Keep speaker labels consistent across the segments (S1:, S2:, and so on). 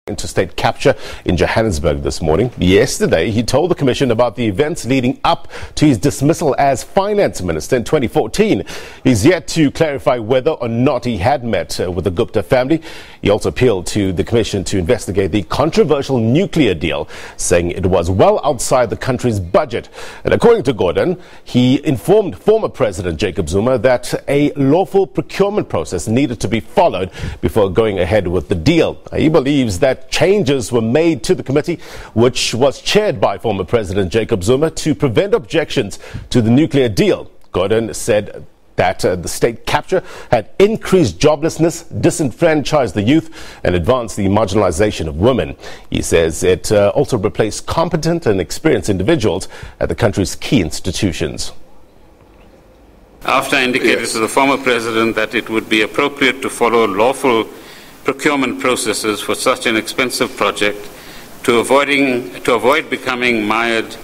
S1: Interstate capture in Johannesburg this morning. Yesterday, he told the Commission about the events leading up to his dismissal as Finance Minister in 2014. He's yet to clarify whether or not he had met with the Gupta family. He also appealed to the Commission to investigate the controversial nuclear deal, saying it was well outside the country's budget. And according to Gordhan, he informed former President Jacob Zuma that a lawful procurement process needed to be followed before going ahead with the deal. He believes that changes were made to the committee, which was chaired by former President Jacob Zuma, to prevent objections to the nuclear deal. Gordhan said that the state capture had increased joblessness, disenfranchised the youth, and advanced the marginalization of women. He says it also replaced competent and experienced individuals at the country's key institutions.
S2: After I indicated to the former president that it would be appropriate to follow lawful procurement processes for such an expensive project to avoid becoming mired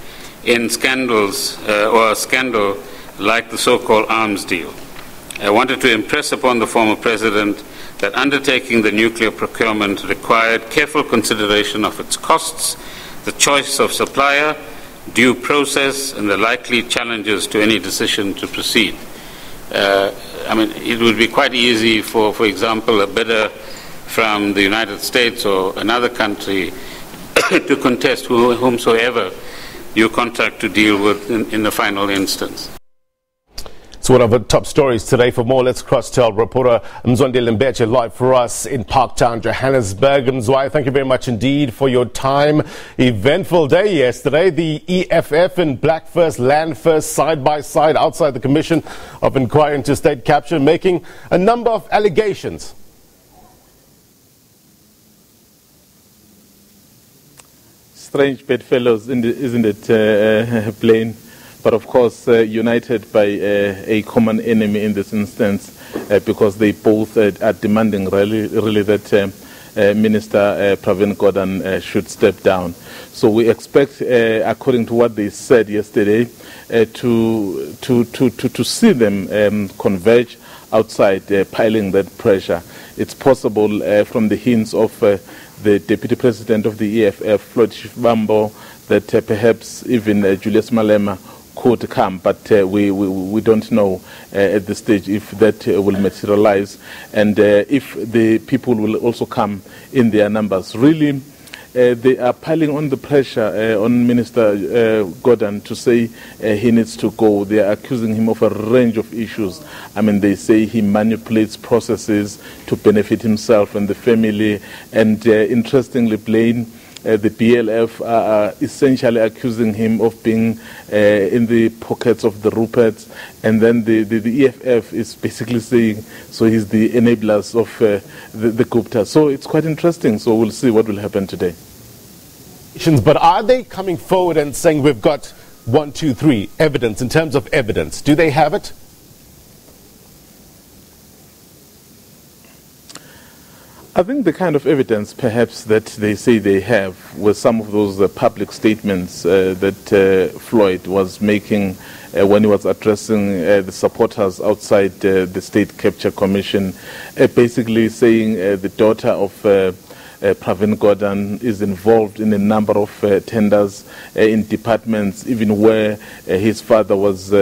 S2: in scandals or a scandal like the so-called arms deal. I wanted to impress upon the former president that undertaking the nuclear procurement required careful consideration of its costs, the choice of supplier, due process, and the likely challenges to any decision to proceed. It would be quite easy for example, a bidder from the United States or another country to contest whomsoever you contract to deal with in the final instance.
S1: It's one of the top stories today. For more, let's cross to our reporter Mzwandile Mbeje live for us in Parktown, Johannesburg. Mzwai, thank you very much indeed for your time. Eventful day yesterday. The EFF and Black First, Land First, side by side outside the Commission of Inquiry into State Capture, making a number of allegations.
S3: Strange bedfellows, isn't it, Blaine? But of course, united by a common enemy in this instance, because they both are demanding really that Minister Pravin Gordhan should step down. So we expect, according to what they said yesterday, to see them converge outside, piling that pressure. It's possible from the hints of the Deputy President of the EFF, Floyd Shivambo, that perhaps even Julius Malema could come, but we don't know at this stage if that will materialize, and if the people will also come in their numbers. Really, they are piling on the pressure on Minister Gordhan to say he needs to go. They are accusing him of a range of issues. They say he manipulates processes to benefit himself and the family. And interestingly, Blaine, the BLF are essentially accusing him of being in the pockets of the Ruperts, and then the EFF is basically saying so he's the enablers of the Gupta. So it's quite interesting. So we'll see what will happen today.
S1: But are they coming forward and saying we've got 1, 2, 3 evidence? In terms of evidence, do they have it?
S3: I think the kind of evidence perhaps that they say they have were some of those public statements that Floyd was making when he was addressing the supporters outside the State Capture Commission, basically saying the daughter of Pravin Gordhan is involved in a number of tenders in departments, even where his father was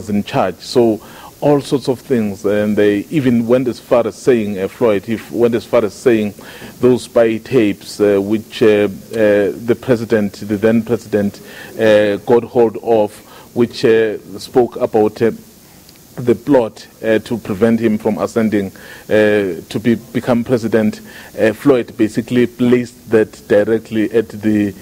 S3: in charge. So all sorts of things, and they even went as far as saying, Floyd, went as far as saying those spy tapes which the then president, got hold of, which spoke about the plot to prevent him from ascending to become president. Floyd basically placed that directly at the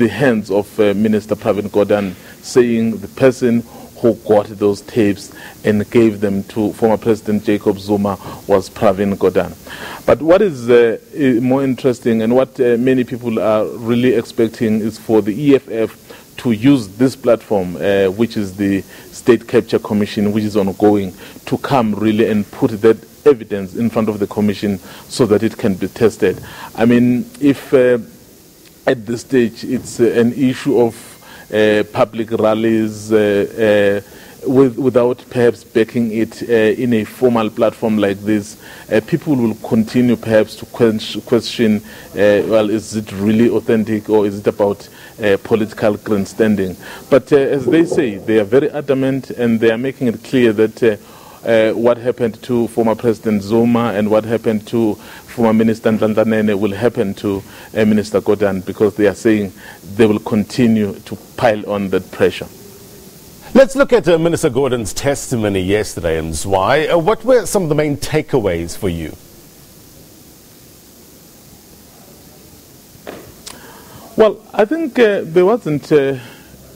S3: hands of Minister Pravin Gordhan, saying the person who got those tapes and gave them to former President Jacob Zuma was Pravin Gordhan. But what is more interesting, and what many people are really expecting, is for the EFF to use this platform, which is the State Capture Commission, which is ongoing, to come really and put that evidence in front of the Commission so that it can be tested. If at this stage it's an issue of public rallies, without perhaps backing it in a formal platform like this, people will continue perhaps to question, well, is it really authentic or is it about political grandstanding? But as they say, they are very adamant and they are making it clear that what happened to former President Zuma and what happened to former Minister Mzwandile will happen to Minister Gordhan, because they are saying they will continue to pile on that pressure.
S1: Let's look at Minister Gordhan's testimony yesterday, and why. What were some of the main takeaways for you?
S3: Well, I think there wasn't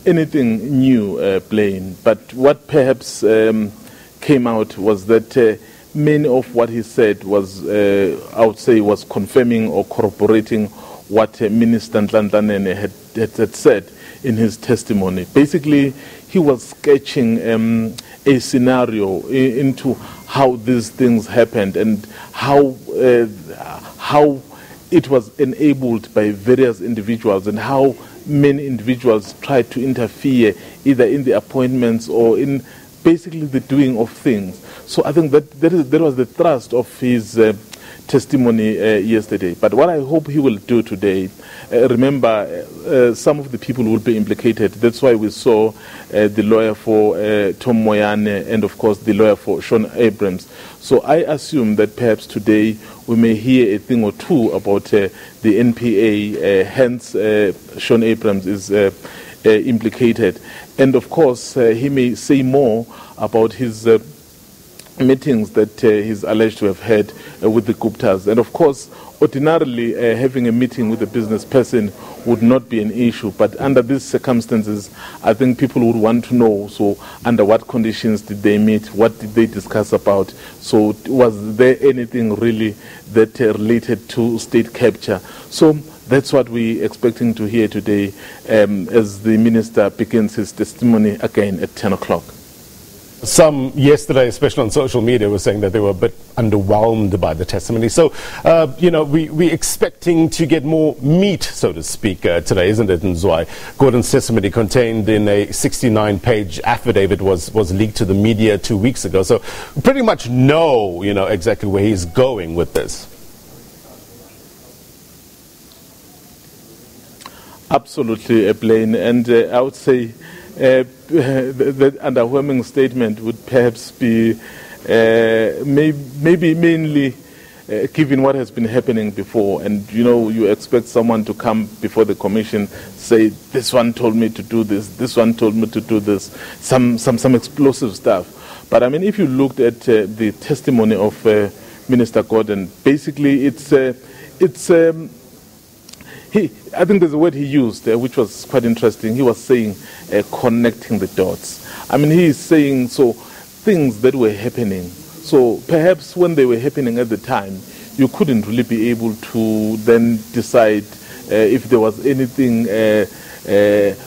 S3: anything new, plain, but what perhaps came out was that many of what he said was, I would say, was confirming or corroborating what Minister Mzwandile had said in his testimony. Basically, he was sketching a scenario into how these things happened and how it was enabled by various individuals and how many individuals tried to interfere either in the appointments or in basically the doing of things. So I think that was the thrust of his testimony yesterday. But what I hope he will do today, remember, some of the people will be implicated. That's why we saw the lawyer for Tom Moyane and, of course, the lawyer for Sean Abrams. So I assume that perhaps today we may hear a thing or two about the NPA, hence Sean Abrams is implicated. And, of course, he may say more about his meetings that he's alleged to have had with the Guptas. And of course, ordinarily having a meeting with a business person would not be an issue, but under these circumstances, I think people would want to know, so under what conditions did they meet, what did they discuss about, so was there anything really that related to state capture? So that's what we're expecting to hear today as the minister begins his testimony again at 10 o'clock.
S1: Some yesterday, especially on social media, were saying that they were a bit underwhelmed by the testimony. So, we're expecting to get more meat, so to speak, today, isn't it, Mzwai? Gordhan's testimony contained in a 69-page affidavit was leaked to the media 2 weeks ago. So, we pretty much know, exactly where he's going with this.
S3: Absolutely, Blaine. And I would say the underwhelming statement would perhaps be maybe mainly given what has been happening before. And, you expect someone to come before the commission, say, this one told me to do this one told me to do this, some explosive stuff. But, I mean, if you looked at the testimony of Minister Gordhan, basically I think there's a word he used which was quite interesting. He was saying connecting the dots. I mean, he is saying things that were happening. So perhaps when they were happening at the time, you couldn't really be able to then decide if there was anything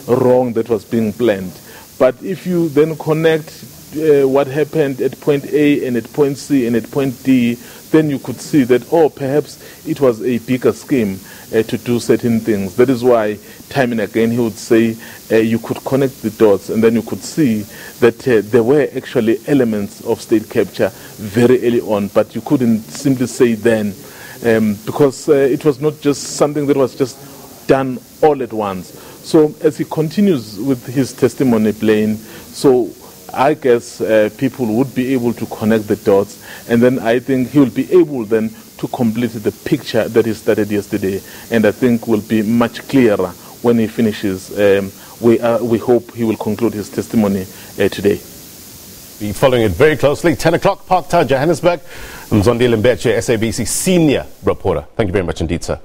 S3: wrong that was being planned. But if you then connect what happened at point A and at point C and at point D, then you could see that, perhaps it was a bigger scheme to do certain things. That is why time and again he would say you could connect the dots, and then you could see that there were actually elements of state capture very early on, but you couldn't simply say then because it was not just something that was just done all at once. So as he continues with his testimony, Blaine, so I guess people would be able to connect the dots, and then I think he will be able then to complete the picture that he started yesterday, and I think will be much clearer when he finishes. We hope he will conclude his testimony today.
S1: Be following it very closely. 10 o'clock, Parktown, Johannesburg. Mzwandile Mbeje, SABC Senior reporter. Thank you very much indeed, sir.